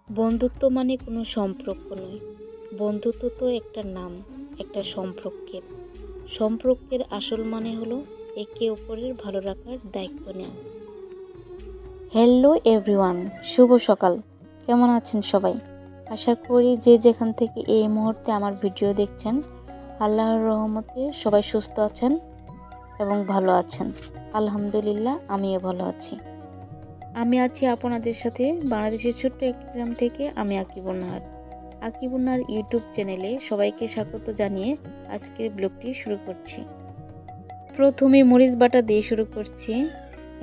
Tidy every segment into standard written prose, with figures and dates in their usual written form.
বন্ধুত্ব মানে কোনো সম্পর্ক নয়। বন্ধুত্ব তো একটা নাম, একটা সম্পর্কের আসল মানে হলো একে অপরের ভালো রাখার দায়িত্ব নেওয়া। হ্যালো এভরিওয়ান, শুভ সকাল। কেমন আছেন সবাই? আশা করি যে যেখান থেকে এই মুহূর্তে আমার ভিডিও দেখছেন, আল্লাহর রহমতে সবাই সুস্থ আছেন এবং ভালো আছেন। আলহামদুলিল্লাহ, আমিও ভালো আছি। আমি আছি আপনাদের সাথে বাংলাদেশের ছোট্ট একটি গ্রাম থেকে। আমি আকিবুন্নার ইউটিউব চ্যানেলে সবাইকে স্বাগত জানিয়ে আজকের ব্লগটি শুরু করছি। প্রথমে মরিচ বাটা দিয়ে শুরু করছি।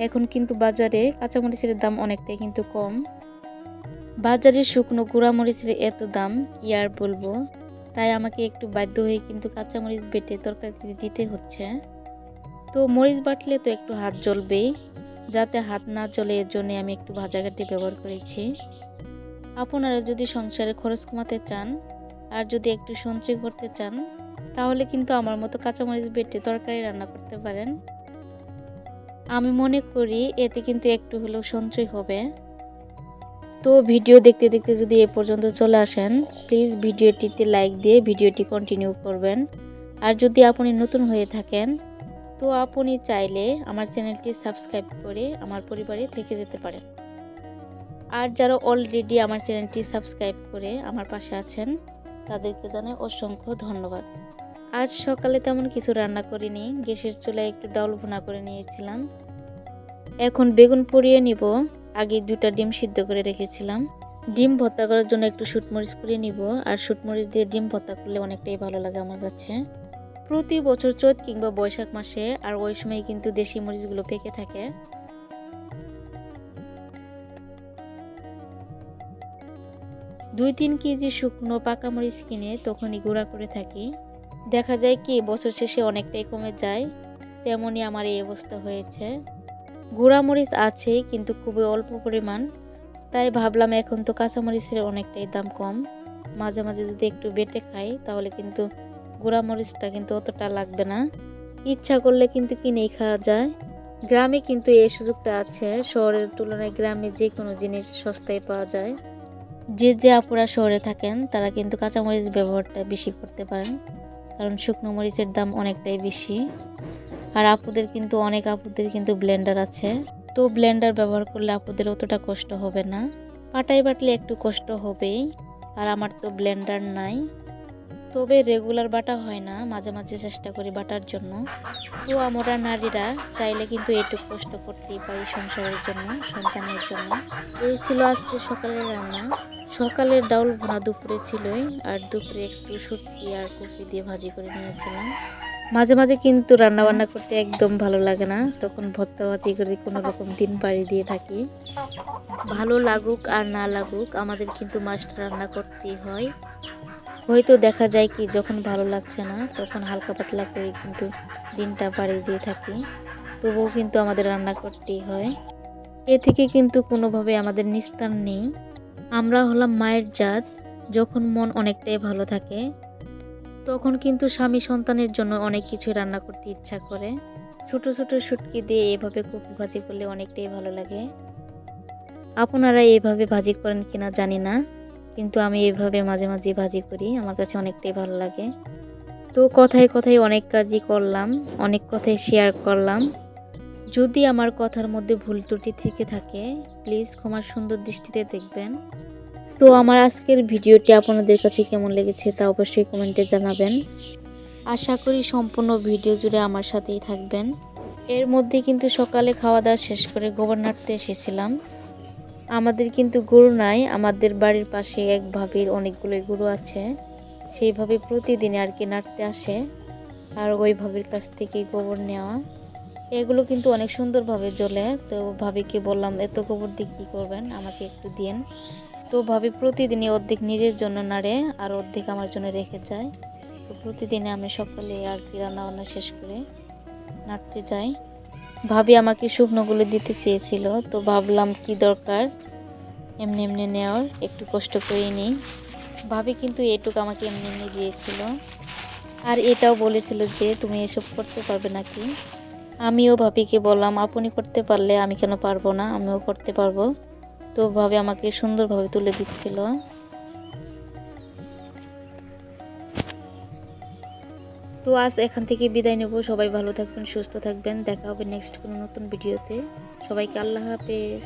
এখন কিন্তু বাজারে কাঁচামরিচের দাম অনেকটাই কিন্তু কম। বাজারে শুকনো গুঁড়া মরিচের এত দাম কি আর বলবো, তাই আমাকে একটু বাধ্য হয়ে কিন্তু কাঁচামরিচ বেটে তরকারিতে দিতে হচ্ছে। তো মরিচ বাটলে তো একটু হাত জ্বলবেই, যাতে হাত না জ্বলে এর জন্য আমি একটু ভাজাকাঠি ব্যবহার করেছি। আপনারা যদি সংসারে খরচ কমাতে চান আর যদি একটু সঞ্চয় করতে চান, তাহলে কিন্তু আমার মতো কাঁচামরিচ বেটে তরকারি রান্না করতে পারেন। আমি মনে করি এতে কিন্তু একটু হলেও সঞ্চয় হবে। তো ভিডিও দেখতে দেখতে যদি এ পর্যন্ত চলে আসেন, প্লিজ ভিডিওটিতে লাইক দিয়ে ভিডিওটি কন্টিনিউ করবেন। আর যদি আপনি নতুন হয়ে থাকেন, তো আপনি চাইলে আমার চ্যানেলটি সাবস্ক্রাইব করে আমার পরিবারে থেকে যেতে পারেন। আর যারা অলরেডি আমার চ্যানেলটি সাবস্ক্রাইব করে আমার পাশে আছেন, তাদেরকে জানাই অসংখ্য ধন্যবাদ। আজ সকালে তেমন কিছু রান্না করিনি, গ্যাসের চুলায় একটু ডাউল ভুনা করে নিয়েছিলাম। এখন বেগুন পুড়িয়ে নিব। আগে 2টা ডিম সিদ্ধ করে রেখেছিলাম। ডিম ভর্তা করার জন্য একটু শুটমরিচ পুড়িয়ে নিব। আর শুটমরিচ দিয়ে ডিম ভর্তা করলে অনেকটাই ভালো লাগে আমার কাছে। প্রতি বছর চৈত কিংবা বৈশাখ মাসে আর ওই সময় কিন্তু দেশি মরিচগুলো পেকে থাকে। 2-3 কেজি শুকনো পাকা মরিচ কিনে তখনই গুঁড়া করে থাকি। দেখা যায় কি বছর শেষে অনেকটাই কমে যায়, তেমনই আমার এই অবস্থা হয়েছে। গুঁড়া মরিচ আছে কিন্তু খুবই অল্প পরিমাণ, তাই ভাবলাম এখন তো কাঁচামরিচের অনেকটাই দাম কম, মাঝে মাঝে যদি একটু বেটে খাই তাহলে কিন্তু গুঁড়া মরিচটা কিন্তু অতটা লাগবে না। ইচ্ছা করলে কিন্তু কিনেই খাওয়া যায়। গ্রামে কিন্তু এই সুযোগটা আছে, শহরের তুলনায় গ্রামে যে কোনো জিনিস সস্তায় পাওয়া যায়। যে আপুরা শহরে থাকেন তারা কিন্তু কাঁচামরিচ ব্যবহারটা বেশি করতে পারেন, কারণ শুকনো মরিচের দাম অনেকটাই বেশি। আর আপুদের কিন্তু ব্লেন্ডার আছে, তো ব্লেন্ডার ব্যবহার করলে আপুদের অতটা কষ্ট হবে না। পাটায় বাটলে একটু কষ্ট হবেই, আর আমার তো ব্লেন্ডার নাই, তবে রেগুলার বাটা হয় না, মাঝে মাঝে চেষ্টা করি বাটার জন্য। তো আমরা নারীরা চাইলে কিন্তু একটু কষ্ট করতেই পারি সংসারের জন্য, সন্তানের জন্য। এই ছিল আজকে সকালের রান্না। সকালের ডাউল ভুনা দুপুরে ছিলই, আর দুপুরে একটু শুটকি আর কপি দিয়ে ভাজি করে নিয়েছিলাম। মাঝে মাঝে কিন্তু রান্না বান্না করতে একদম ভালো লাগে না, তখন ভর্তা ভাজি করে কোনো রকম দিন পাড়ি দিয়ে থাকি। ভালো লাগুক আর না লাগুক, আমাদের কিন্তু মাস্ট রান্না করতেই হয়। হয়তো দেখা যায় কি যখন ভালো লাগছে না তখন হালকা পাতলা করে কিন্তু দিনটা পাড়ি দিয়ে থাকি, তবুও কিন্তু আমাদের রান্না করতেই হয়। এ থেকে কিন্তু কোনোভাবে আমাদের নিস্তার নেই। আমরা হলাম মায়ের জাত। যখন মন অনেকটাই ভালো থাকে তখন কিন্তু স্বামী সন্তানের জন্য অনেক কিছু রান্না করতে ইচ্ছা করে। ছোট ছোট শুটকি দিয়ে এভাবে কপি ভাজি করলে অনেকটাই ভালো লাগে। আপনারা এইভাবে ভাজি করেন কিনা জানি না, কিন্তু আমি এইভাবে মাঝে মাঝে ভাজি করি, আমার কাছে অনেকটাই ভালো লাগে। তো কথায় কথায় অনেক কাজই করলাম, অনেক কথাই শেয়ার করলাম। যদি আমার কথার মধ্যে ভুল ত্রুটি থেকে থাকে, প্লিজ ক্ষমার সুন্দর দৃষ্টিতে দেখবেন। তো আমার আজকের ভিডিওটি আপনাদের কাছে কেমন লেগেছে তা অবশ্যই কমেন্টে জানাবেন। আশা করি সম্পূর্ণ ভিডিও জুড়ে আমার সাথেই থাকবেন। এর মধ্যে কিন্তু সকালে খাওয়া দাওয়া শেষ করে গোবর নাড়তে এসেছিলাম। আমাদের কিন্তু গরু নাই, আমাদের বাড়ির পাশে এক ভাবির অনেকগুলো গরু আছে, সেইভাবে প্রতিদিনে আর কি নাড়তে আসে, আর ওই ভাবির কাছ থেকে গোবর নেওয়া। এগুলো কিন্তু অনেক সুন্দরভাবে জ্বলে। তো ভাবিকে বললাম এত গোবর দিয়ে কী করবেন, আমাকে একটু দিন। তো ভাবি প্রতিদিনই অর্ধেক নিজের জন্য নাড়ে আর অর্ধেক আমার জন্য রেখে যায়। তো প্রতিদিনে আমি সকালে আর কি রান্নাবান্না শেষ করে নাড়তে যাই। ভাবি আমাকে শুকনোগুলো দিতে চেয়েছিল, তো ভাবলাম কি দরকার এমনি এমনি নেওয়ার, একটু কষ্ট করে নিই। ভাবি কিন্তু এটুকু আমাকে এমনি এমনি দিয়েছিল, আর এটাও বলেছিল যে তুমি এসব করতে পারবে নাকি। আমিও ভাবিকে বললাম আপনি করতে পারলে আমি কেন পারবো না, আমিও করতে পারবো। তো ভাবে আমাকে সুন্দরভাবে তুলে দিচ্ছিল। তো আজ এখান থেকে বিদায় নেব। সবাই ভালো থাকবেন, সুস্থ থাকবেন। দেখা হবে নেক্সট কোনো নতুন ভিডিওতে। সবাইকে আল্লাহ হাফেজ।